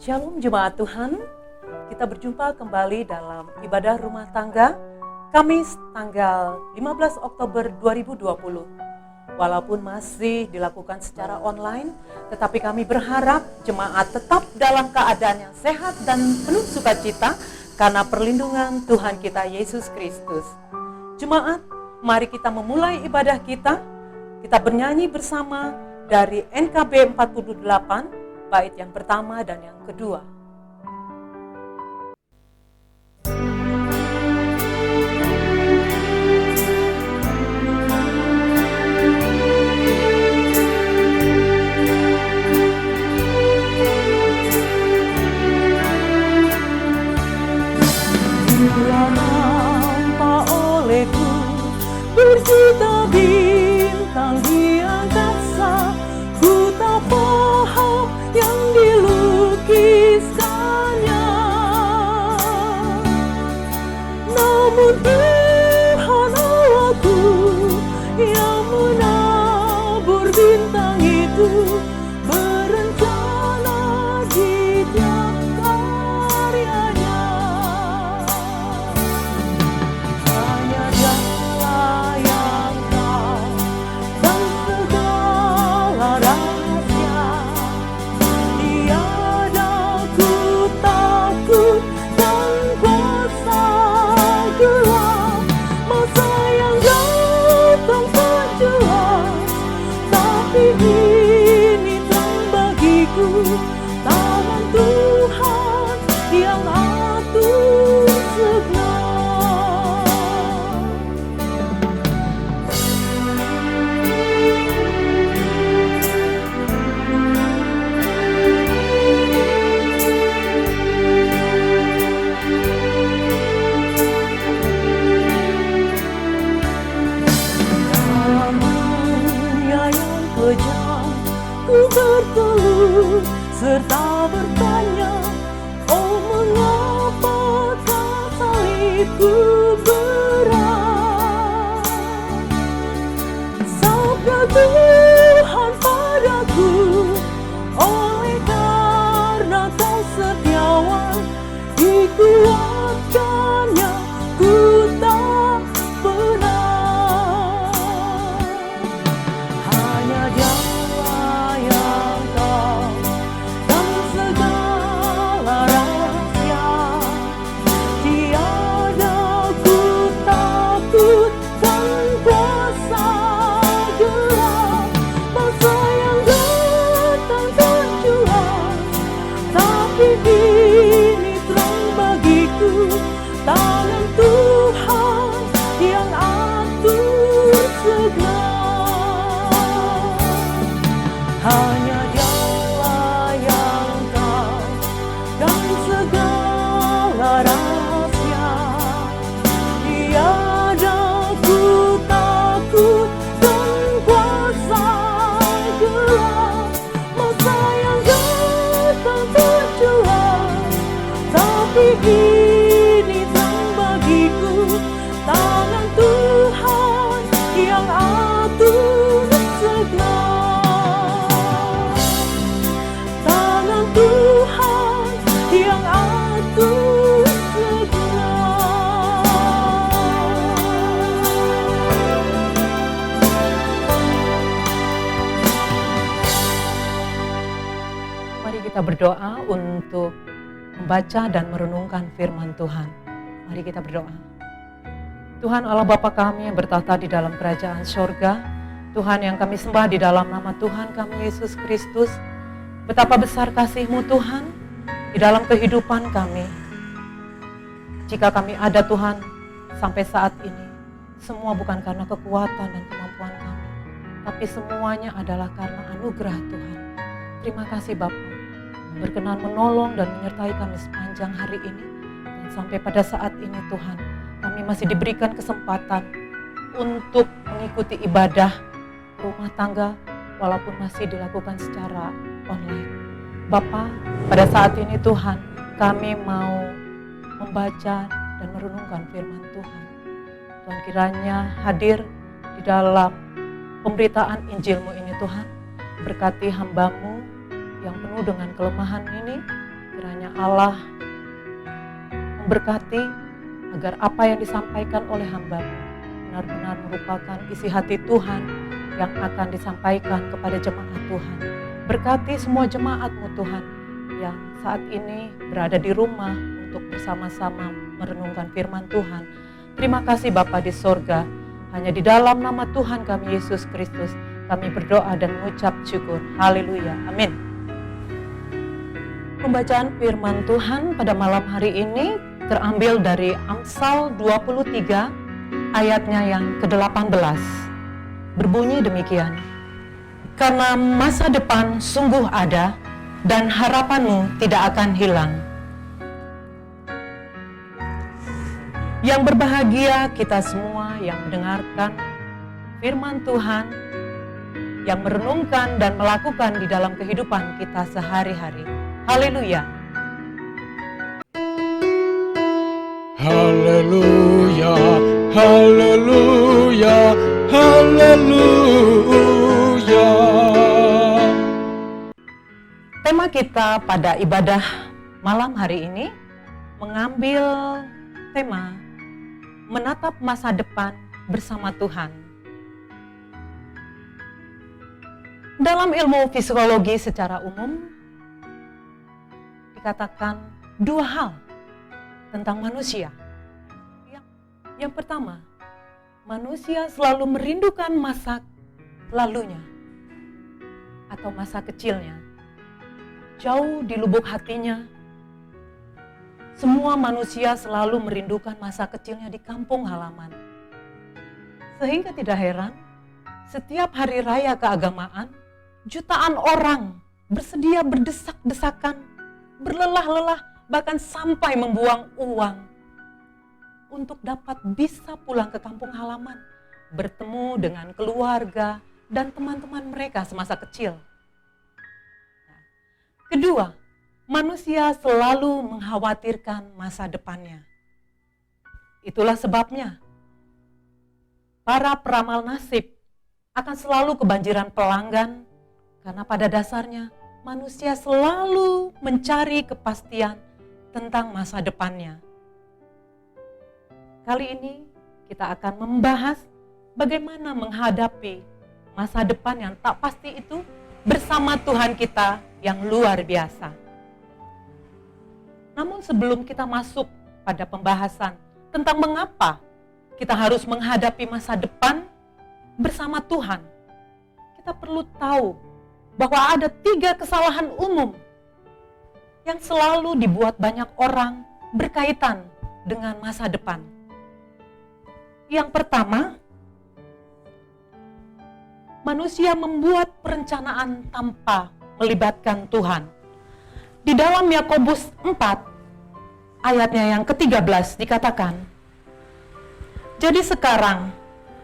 Shalom jemaat Tuhan, kita berjumpa kembali dalam ibadah rumah tangga Kamis tanggal 15 Oktober 2020. Walaupun masih dilakukan secara online, tetapi kami berharap jemaat tetap dalam keadaan yang sehat dan penuh sukacita karena perlindungan Tuhan kita Yesus Kristus. Jemaat, mari kita memulai ibadah kita. Kita bernyanyi bersama dari NKB 48, bait yang pertama dan yang kedua. Nampak olehku berjuta bintang di angkasa, ku tak paham yang dilukiskannya. Namun Tuhan Allahku yang menabur bintang itu berencana di tiap karyanya. Hanya Dialah yang tahu dan segala rahasia. Tiada ku takut dan kuasa gelap, masa yang datang tak jelas, tapi ini terang bagiku, tangan Tuhan yang atur segala. Dalam dunia yang kejam, ku bertelut serta bertanya, oh mengapakah salibku berat? Sabda Tuhan padaku, oleh karena kau setiawan, dikuatkannya ku tak benar. Hanya Dialah yang tahu dan segala rahasia. Tiada ku takut dan kuasa gelap, masa yang datang tak jelas, tapi ini terang bagiku, tangan Tuhan yang atur segala. Hanya Dialah yang tahu dan segala rahasia. Tiada ku takut dan kuasa gelap, masa yang datang tak jelas, tapi ini terang bagiku, tangan Tuhan yang atur segala. Tangan Tuhan yang atur segala. Mari kita berdoa untuk membaca dan merenungkan firman Tuhan. Mari kita berdoa. Tuhan Allah Bapa kami yang bertahta di dalam kerajaan sorga, Tuhan yang kami sembah di dalam nama Tuhan kami Yesus Kristus, betapa besar kasih-Mu Tuhan di dalam kehidupan kami. Jika kami ada Tuhan sampai saat ini, semua bukan karena kekuatan dan kemampuan kami, tapi semuanya adalah karena anugerah Tuhan. Terima kasih Bapa, berkenan menolong dan menyertai kami sepanjang hari ini. Dan sampai pada saat ini Tuhan, kami masih diberikan kesempatan untuk mengikuti ibadah rumah tangga walaupun masih dilakukan secara online. Bapa, pada saat ini Tuhan, kami mau membaca dan merenungkan firman Tuhan. Tuhan kiranya hadir di dalam pemberitaan Injil-Mu ini Tuhan. Berkati hamba-Mu yang penuh dengan kelemahan ini, Kiranya Allah memberkati agar apa yang disampaikan oleh hamba-Mu benar-benar merupakan isi hati Tuhan yang akan disampaikan kepada jemaat Tuhan. Berkati semua jemaat-Mu Tuhan yang saat ini berada di rumah untuk bersama-sama merenungkan firman Tuhan. Terima kasih Bapa di sorga, hanya di dalam nama Tuhan kami Yesus Kristus kami berdoa dan mengucap syukur. Haleluya, amin. Pembacaan firman Tuhan pada malam hari ini terambil dari Amsal 23 ayatnya yang ke-18. Berbunyi demikian. Karena masa depan sungguh ada dan harapanmu tidak akan hilang. Yang berbahagia kita semua yang mendengarkan firman Tuhan, yang merenungkan dan melakukan di dalam kehidupan kita sehari-hari. Haleluya. Haleluya, haleluya, haleluya. Tema kita pada ibadah malam hari ini mengambil tema menatap masa depan bersama Tuhan. Dalam ilmu psikologi secara umum dikatakan dua hal tentang manusia. Yang pertama, manusia selalu merindukan masa lalunya atau masa kecilnya. Jauh di lubuk hatinya, semua manusia selalu merindukan masa kecilnya di kampung halaman. Sehingga tidak heran, setiap hari raya keagamaan, jutaan orang bersedia berdesak-desakan, berlelah-lelah, bahkan sampai membuang uang untuk dapat bisa pulang ke kampung halaman, bertemu dengan keluarga dan teman-teman mereka semasa kecil. Kedua, manusia selalu mengkhawatirkan masa depannya. Itulah sebabnya para peramal nasib akan selalu kebanjiran pelanggan, karena pada dasarnya manusia selalu mencari kepastian tentang masa depannya. Kali ini kita akan membahas bagaimana menghadapi masa depan yang tak pasti itu bersama Tuhan kita yang luar biasa. Namun sebelum kita masuk pada pembahasan tentang mengapa kita harus menghadapi masa depan bersama Tuhan, kita perlu tahu bahwa ada 3 kesalahan umum yang selalu dibuat banyak orang berkaitan dengan masa depan. Yang pertama, manusia membuat perencanaan tanpa melibatkan Tuhan. Di dalam Yakobus 4, ayatnya yang ke-13 dikatakan, jadi sekarang,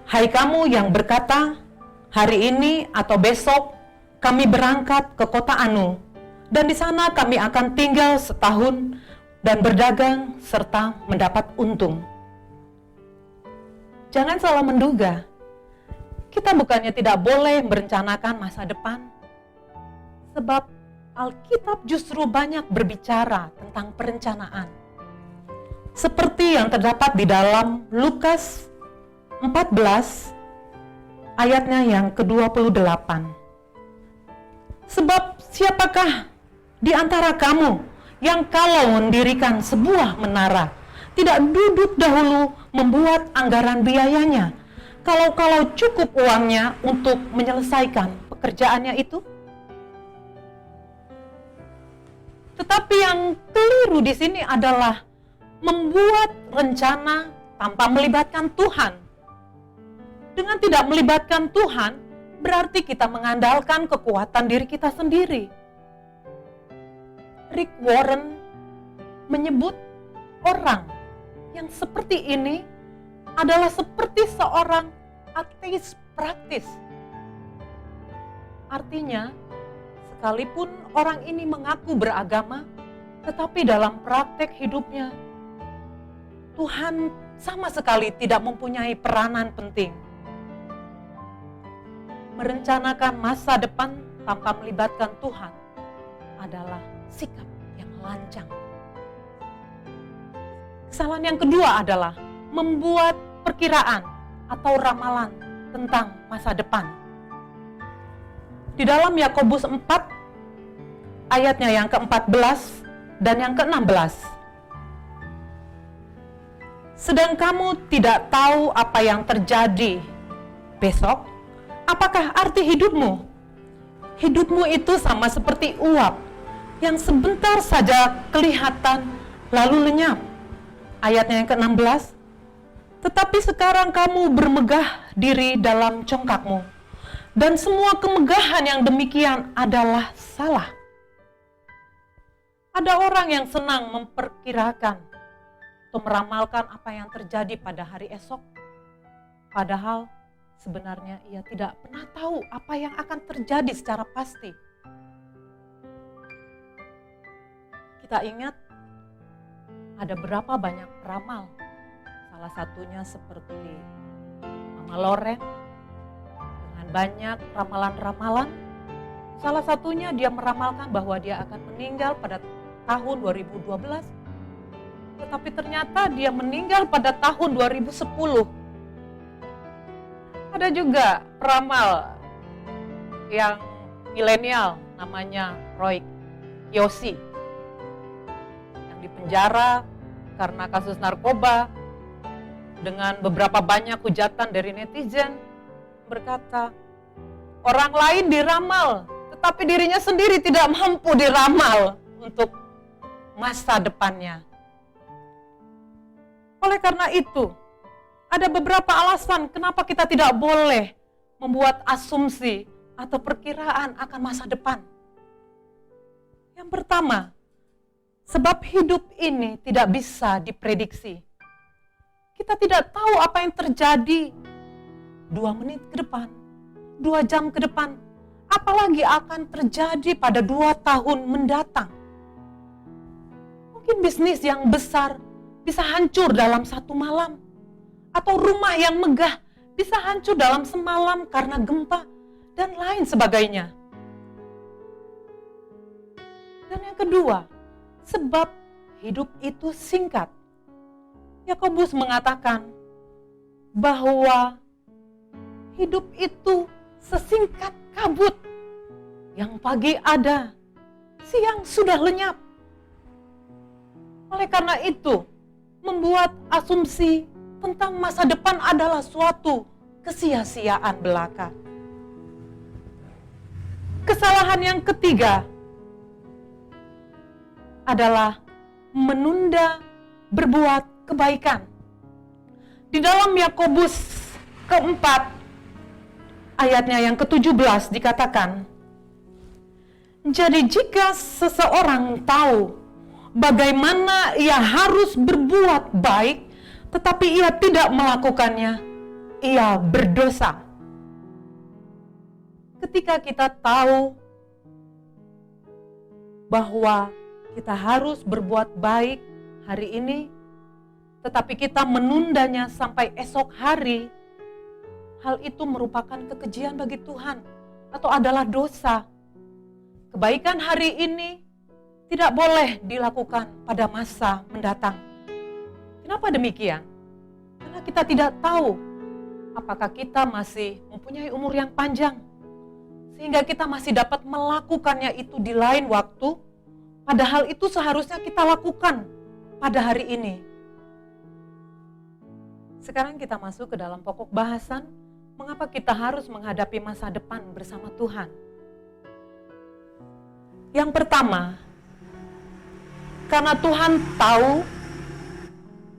hai kamu yang berkata, hari ini atau besok kami berangkat ke kota Anu, dan di sana kami akan tinggal setahun dan berdagang serta mendapat untung. Jangan salah menduga, kita bukannya tidak boleh merencanakan masa depan, sebab Alkitab justru banyak berbicara tentang perencanaan. Seperti yang terdapat di dalam Lukas 14, ayatnya yang ke-28. Sebab siapakah di antara kamu yang kalau mendirikan sebuah menara, tidak duduk dahulu membuat anggaran biayanya, kalau cukup uangnya untuk menyelesaikan pekerjaannya itu? Tetapi yang keliru di sini adalah membuat rencana tanpa melibatkan Tuhan. Dengan tidak melibatkan Tuhan, berarti kita mengandalkan kekuatan diri kita sendiri. Rick Warren menyebut orang yang seperti ini adalah seperti seorang ateis praktis. Artinya, sekalipun orang ini mengaku beragama, tetapi dalam praktek hidupnya, Tuhan sama sekali tidak mempunyai peranan penting. Merencanakan masa depan tanpa melibatkan Tuhan adalah sikap yang melancang. Kesalahan yang kedua adalah membuat perkiraan atau ramalan tentang masa depan. Di dalam Yakobus 4 ayatnya yang ke-14 dan yang ke-16. Sedang kamu tidak tahu apa yang terjadi besok, apakah arti hidupmu? Hidupmu itu sama seperti uap yang sebentar saja kelihatan lalu lenyap. Ayatnya yang ke-16, tetapi sekarang kamu bermegah diri dalam congkakmu, dan semua kemegahan yang demikian adalah salah. Ada orang yang senang memperkirakan atau meramalkan apa yang terjadi pada hari esok, padahal sebenarnya ia tidak pernah tahu apa yang akan terjadi secara pasti. Kita ingat ada berapa banyak peramal. Salah satunya seperti Mama Loren dengan banyak ramalan-ramalan. Salah satunya dia meramalkan bahwa dia akan meninggal pada tahun 2012. Tetapi ternyata dia meninggal pada tahun 2010. Ada juga peramal yang milenial namanya Roy Kiyoshi yang dipenjara karena kasus narkoba dengan beberapa banyak hujatan dari netizen, berkata, orang lain diramal, tetapi dirinya sendiri tidak mampu diramal untuk masa depannya. Oleh karena itu, ada beberapa alasan kenapa kita tidak boleh membuat asumsi atau perkiraan akan masa depan. Yang pertama, sebab hidup ini tidak bisa diprediksi. Kita tidak tahu apa yang terjadi 2 menit ke depan, 2 jam ke depan, apalagi akan terjadi pada 2 tahun mendatang. Mungkin bisnis yang besar bisa hancur dalam 1 malam. Atau rumah yang megah bisa hancur dalam semalam karena gempa dan lain sebagainya. Dan yang kedua, sebab hidup itu singkat. Yakobus mengatakan bahwa hidup itu sesingkat kabut yang pagi ada, siang sudah lenyap. Oleh karena itu, membuat asumsi tentang masa depan adalah suatu kesia-siaan belaka. Kesalahan yang ketiga adalah menunda berbuat kebaikan. Di dalam Yakobus keempat ayatnya yang ke-17 dikatakan, jadi jika seseorang tahu bagaimana ia harus berbuat baik, tetapi ia tidak melakukannya, ia berdosa. Ketika kita tahu bahwa kita harus berbuat baik hari ini, tetapi kita menundanya sampai esok hari, hal itu merupakan kekejian bagi Tuhan atau adalah dosa. Kebaikan hari ini tidak boleh dilakukan pada masa mendatang. Kenapa demikian? Karena kita tidak tahu apakah kita masih mempunyai umur yang panjang, sehingga kita masih dapat melakukannya itu di lain waktu, padahal itu seharusnya kita lakukan pada hari ini. Sekarang kita masuk ke dalam pokok bahasan, mengapa kita harus menghadapi masa depan bersama Tuhan. Yang pertama, karena Tuhan tahu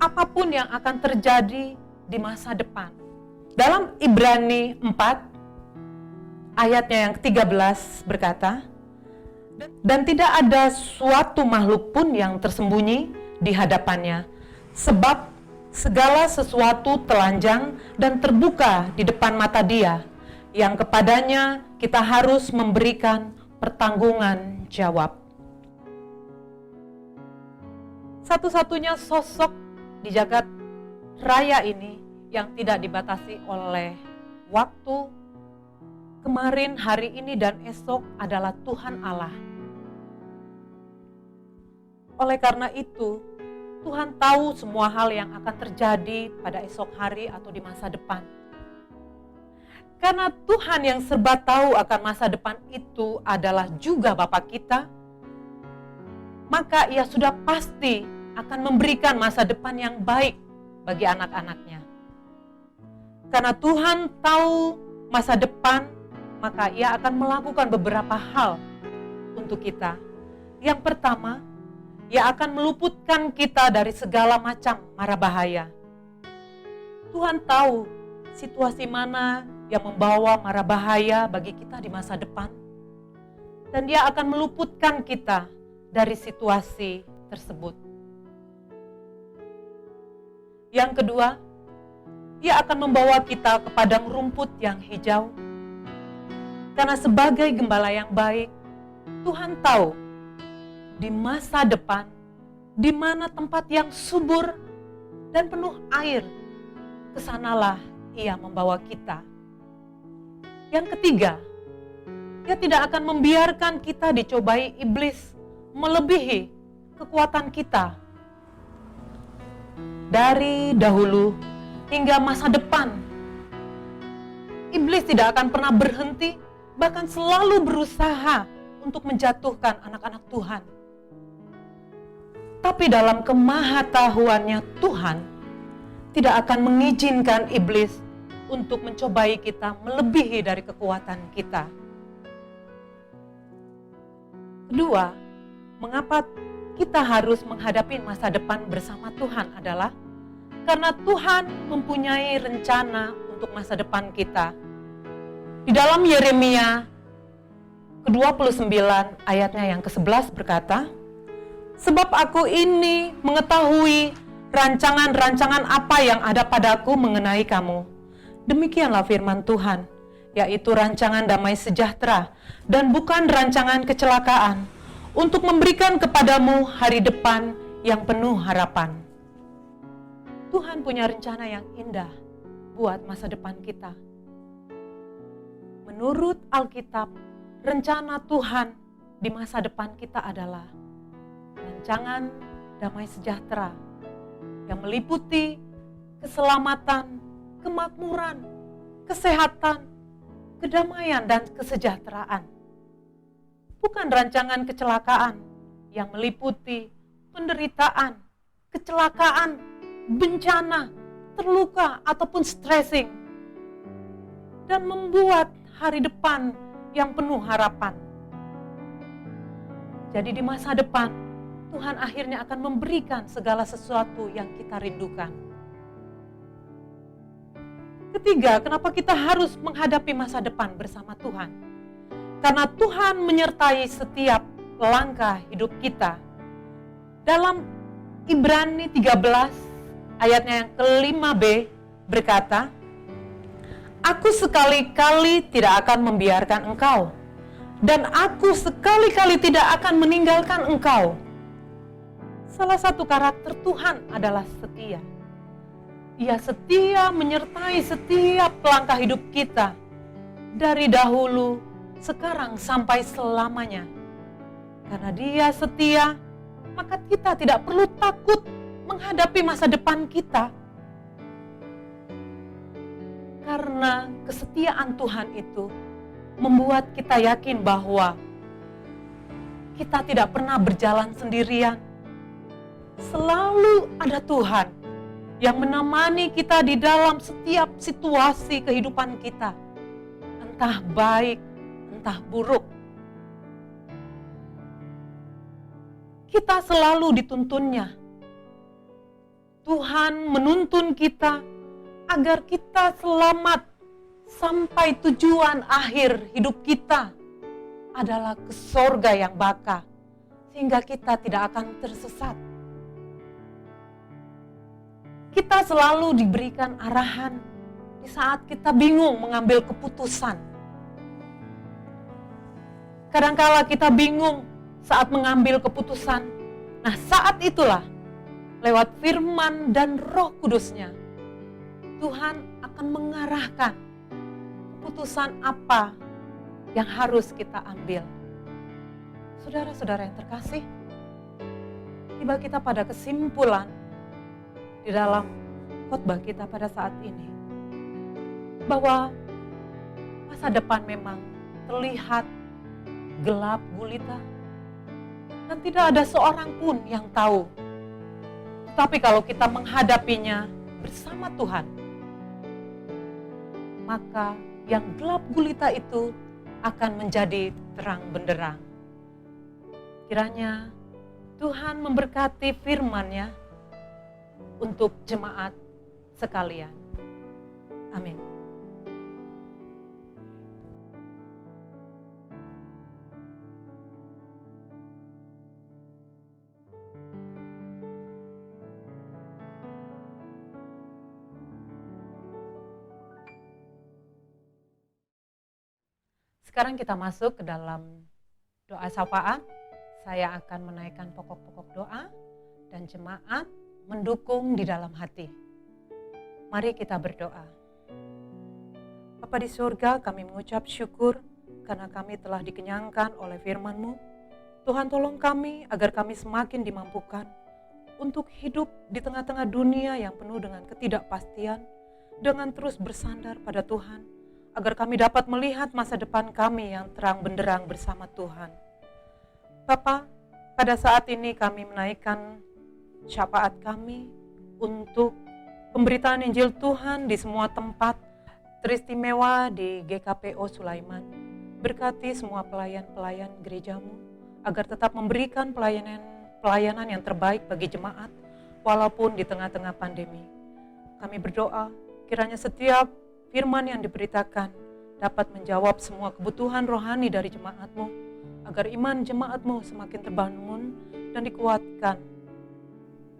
apapun yang akan terjadi di masa depan. Dalam Ibrani 4, ayatnya yang ke-13 berkata, dan tidak ada suatu makhluk pun yang tersembunyi di hadapannya, sebab segala sesuatu telanjang dan terbuka di depan mata Dia, yang kepadanya kita harus memberikan pertanggungan jawab. Satu-satunya sosok di jagat raya ini yang tidak dibatasi oleh waktu, kemarin, hari ini, dan esok adalah Tuhan Allah. Oleh karena itu, Tuhan tahu semua hal yang akan terjadi pada esok hari atau di masa depan. Karena Tuhan yang serba tahu akan masa depan itu adalah juga Bapa kita, maka Ia sudah pasti akan memberikan masa depan yang baik bagi anak-anaknya. Karena Tuhan tahu masa depan, maka Ia akan melakukan beberapa hal untuk kita. Yang pertama, Ia akan meluputkan kita dari segala macam mara bahaya. Tuhan tahu situasi mana yang membawa mara bahaya bagi kita di masa depan. Dan Dia akan meluputkan kita dari situasi tersebut. Yang kedua, Ia akan membawa kita ke padang rumput yang hijau. Karena sebagai gembala yang baik, Tuhan tahu di masa depan, di mana tempat yang subur dan penuh air, kesanalah Ia membawa kita. Yang ketiga, Ia tidak akan membiarkan kita dicobai iblis melebihi kekuatan kita. Dari dahulu hingga masa depan, iblis tidak akan pernah berhenti, bahkan selalu berusaha untuk menjatuhkan anak-anak Tuhan. Tapi dalam kemahatauannya Tuhan tidak akan mengizinkan iblis untuk mencobai kita melebihi dari kekuatan kita. Kedua, mengapa kita harus menghadapi masa depan bersama Tuhan adalah karena Tuhan mempunyai rencana untuk masa depan kita. Di dalam Yeremia ke-29 ayatnya yang ke-11 berkata, "Sebab aku ini mengetahui rancangan-rancangan apa yang ada padaku mengenai kamu. Demikianlah firman Tuhan, yaitu rancangan damai sejahtera dan bukan rancangan kecelakaan, untuk memberikan kepadamu hari depan yang penuh harapan." Tuhan punya rencana yang indah buat masa depan kita. Menurut Alkitab, rencana Tuhan di masa depan kita adalah rancangan damai sejahtera yang meliputi keselamatan, kemakmuran, kesehatan, kedamaian, dan kesejahteraan. Bukan rancangan kecelakaan yang meliputi penderitaan, kecelakaan, bencana, terluka, ataupun stressing, dan membuat hari depan yang penuh harapan. Jadi di masa depan, Tuhan akhirnya akan memberikan segala sesuatu yang kita rindukan. Ketiga, kenapa kita harus menghadapi masa depan bersama Tuhan? Karena Tuhan menyertai setiap langkah hidup kita. Dalam Ibrani 13, ayatnya yang ke-5b berkata, "Aku sekali-kali tidak akan membiarkan engkau, dan aku sekali-kali tidak akan meninggalkan engkau." Salah satu karakter Tuhan adalah setia. Ia setia menyertai setiap langkah hidup kita, dari dahulu, sekarang, sampai selamanya. Karena Dia setia, maka kita tidak perlu takut menghadapi masa depan kita. Karena kesetiaan Tuhan itu membuat kita yakin bahwa kita tidak pernah berjalan sendirian. Selalu ada Tuhan yang menemani kita di dalam setiap situasi kehidupan kita. Entah baik, entah buruk. Kita selalu dituntunnya. Tuhan menuntun kita agar kita selamat sampai tujuan akhir hidup kita adalah ke sorga yang baka, sehingga kita tidak akan tersesat. Kita selalu diberikan arahan di saat kita bingung mengambil keputusan. Kadangkala kita bingung saat mengambil keputusan. Nah, saat itulah lewat firman dan Roh Kudus-Nya, Tuhan akan mengarahkan keputusan apa yang harus kita ambil. Saudara-saudara yang terkasih, tiba kita pada kesimpulan di dalam khotbah kita pada saat ini, bahwa masa depan memang terlihat gelap gulita dan tidak ada seorang pun yang tahu. Tetapi kalau kita menghadapinya bersama Tuhan, maka yang gelap gulita itu akan menjadi terang benderang. Kiranya Tuhan memberkati firman-Nya untuk jemaat sekalian. Amin. Sekarang kita masuk ke dalam doa sapaan. Saya akan menaikkan pokok-pokok doa dan jemaat mendukung di dalam hati. Mari kita berdoa. Bapa di surga, kami mengucap syukur karena kami telah dikenyangkan oleh firman-Mu. Tuhan, tolong kami agar kami semakin dimampukan untuk hidup di tengah-tengah dunia yang penuh dengan ketidakpastian, dengan terus bersandar pada Tuhan, agar kami dapat melihat masa depan kami yang terang benderang bersama Tuhan. Bapa, pada saat ini kami menaikkan syafaat kami untuk pemberitaan Injil Tuhan di semua tempat, teristimewa di GKPO Sulaiman. Berkati semua pelayan-pelayan gerejamu agar tetap memberikan pelayanan yang terbaik bagi jemaat walaupun di tengah-tengah pandemi. Kami berdoa kiranya setiap firman yang diberitakan dapat menjawab semua kebutuhan rohani dari jemaatmu, agar iman jemaatmu semakin terbangun dan dikuatkan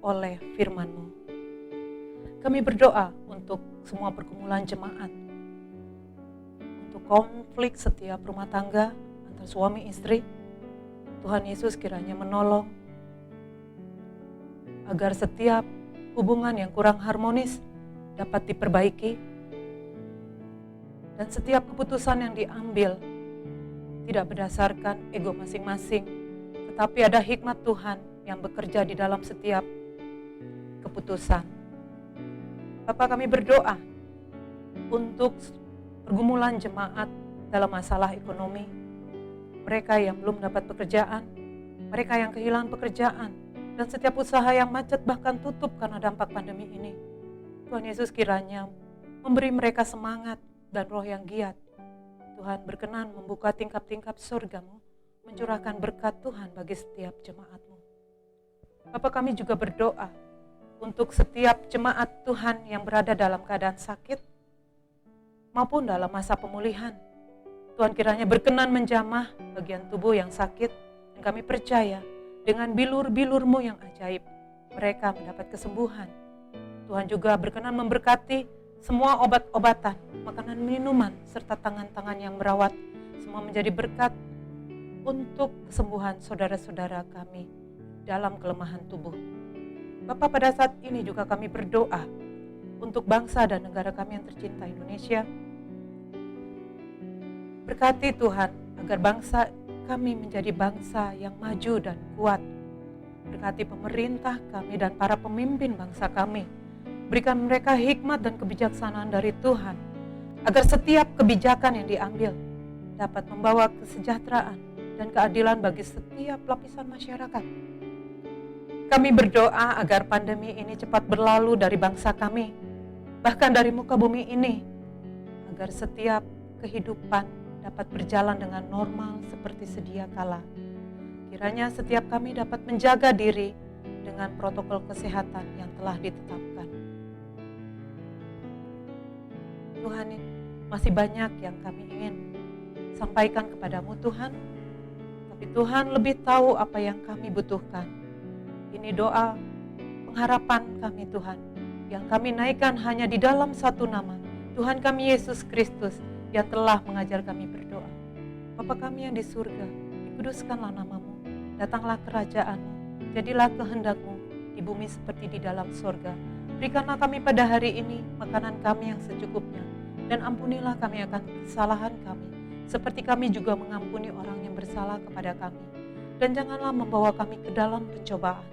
oleh firman-Mu. Kami berdoa untuk semua pergumulan jemaat, untuk konflik setiap rumah tangga antara suami istri. Tuhan Yesus kiranya menolong agar setiap hubungan yang kurang harmonis dapat diperbaiki, dan setiap keputusan yang diambil tidak berdasarkan ego masing-masing, tetapi ada hikmat Tuhan yang bekerja di dalam setiap keputusan. Bapa, kami berdoa untuk pergumulan jemaat dalam masalah ekonomi, mereka yang belum dapat pekerjaan, mereka yang kehilangan pekerjaan, dan setiap usaha yang macet bahkan tutup karena dampak pandemi ini. Tuhan Yesus kiranya memberi mereka semangat dan roh yang giat. Tuhan berkenan membuka tingkap-tingkap surga-Mu, mencurahkan berkat Tuhan bagi setiap jemaat-Mu. Bapa, kami juga berdoa untuk setiap jemaat Tuhan yang berada dalam keadaan sakit maupun dalam masa pemulihan. Tuhan kiranya berkenan menjamah bagian tubuh yang sakit, dan kami percaya dengan bilur-bilur-Mu yang ajaib, mereka mendapat kesembuhan. Tuhan juga berkenan memberkati semua obat-obatan, makanan, minuman, serta tangan-tangan yang merawat, semua menjadi berkat untuk kesembuhan saudara-saudara kami dalam kelemahan tubuh. Bapa, pada saat ini juga kami berdoa untuk bangsa dan negara kami yang tercinta Indonesia. Berkati Tuhan agar bangsa kami menjadi bangsa yang maju dan kuat. Berkati pemerintah kami dan para pemimpin bangsa kami. Berikan mereka hikmat dan kebijaksanaan dari Tuhan, agar setiap kebijakan yang diambil dapat membawa kesejahteraan dan keadilan bagi setiap lapisan masyarakat. Kami berdoa agar pandemi ini cepat berlalu dari bangsa kami, bahkan dari muka bumi ini, agar setiap kehidupan dapat berjalan dengan normal seperti sedia kala. Kiranya setiap kami dapat menjaga diri dengan protokol kesehatan yang telah ditetapkan. Tuhan, masih banyak yang kami ingin sampaikan kepadamu Tuhan, tapi Tuhan lebih tahu apa yang kami butuhkan. Ini doa pengharapan kami Tuhan, yang kami naikkan hanya di dalam satu nama, Tuhan kami Yesus Kristus, yang telah mengajar kami berdoa. Bapa kami yang di surga, dikuduskanlah nama-Mu, datanglah kerajaan-Mu, jadilah kehendak-Mu di bumi seperti di dalam surga. Berikanlah kami pada hari ini makanan kami yang secukupnya, dan ampunilah kami akan kesalahan kami, seperti kami juga mengampuni orang yang bersalah kepada kami. Dan janganlah membawa kami ke dalam pencobaan,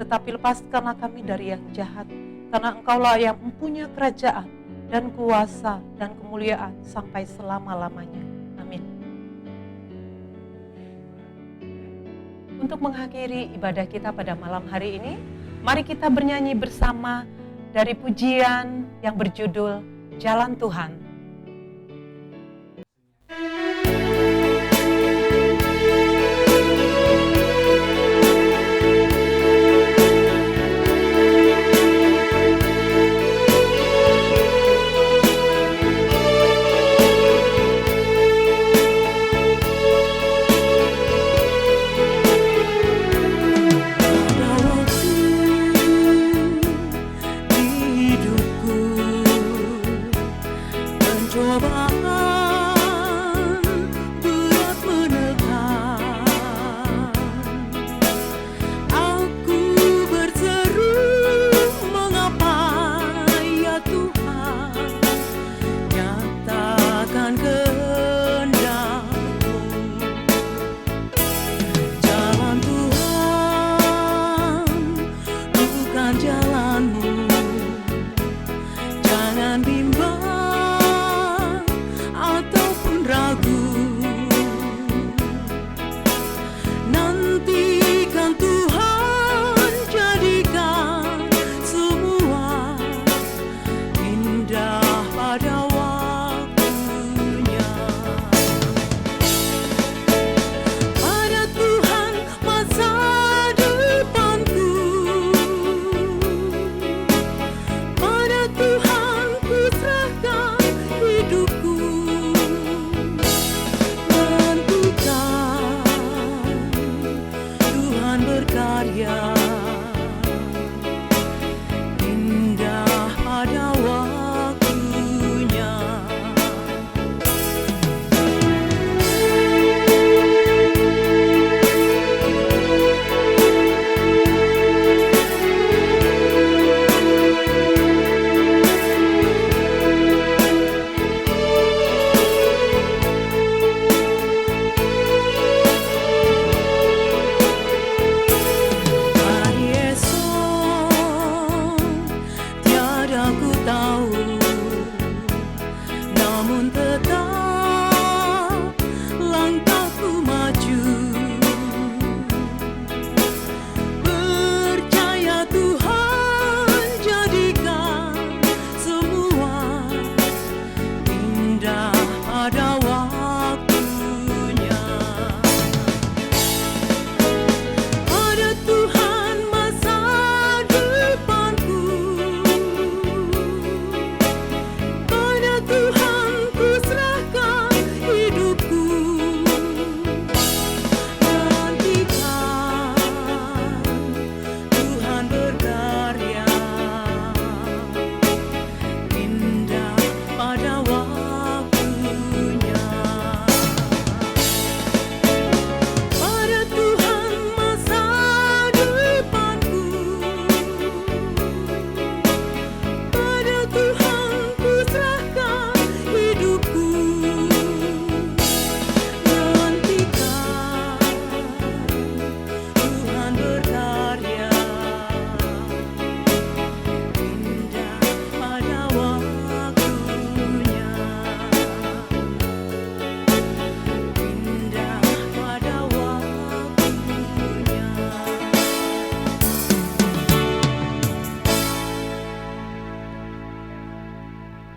tetapi lepaskanlah kami dari yang jahat, karena Engkaulah yang mempunyai kerajaan dan kuasa dan kemuliaan sampai selama-lamanya. Amin. Untuk mengakhiri ibadah kita pada malam hari ini, mari kita bernyanyi bersama dari pujian yang berjudul Jalan Tuhan.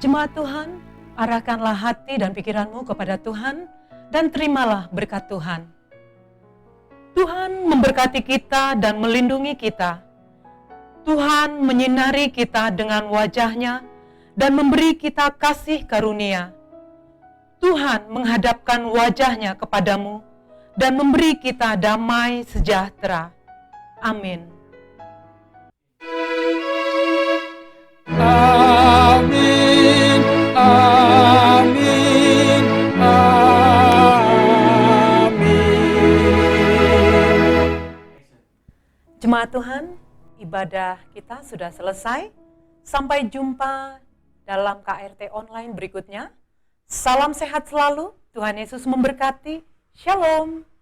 Jemaat Tuhan, arahkanlah hati dan pikiranmu kepada Tuhan dan terimalah berkat Tuhan. Tuhan memberkati kita dan melindungi kita. Tuhan menyinari kita dengan wajah-Nya dan memberi kita kasih karunia. Tuhan menghadapkan wajah-Nya kepadamu dan memberi kita damai sejahtera. Amin. Amin, amin, amin. Jemaat Tuhan, ibadah kita sudah selesai. Sampai jumpa dalam KRT online berikutnya. Salam sehat selalu, Tuhan Yesus memberkati. Shalom.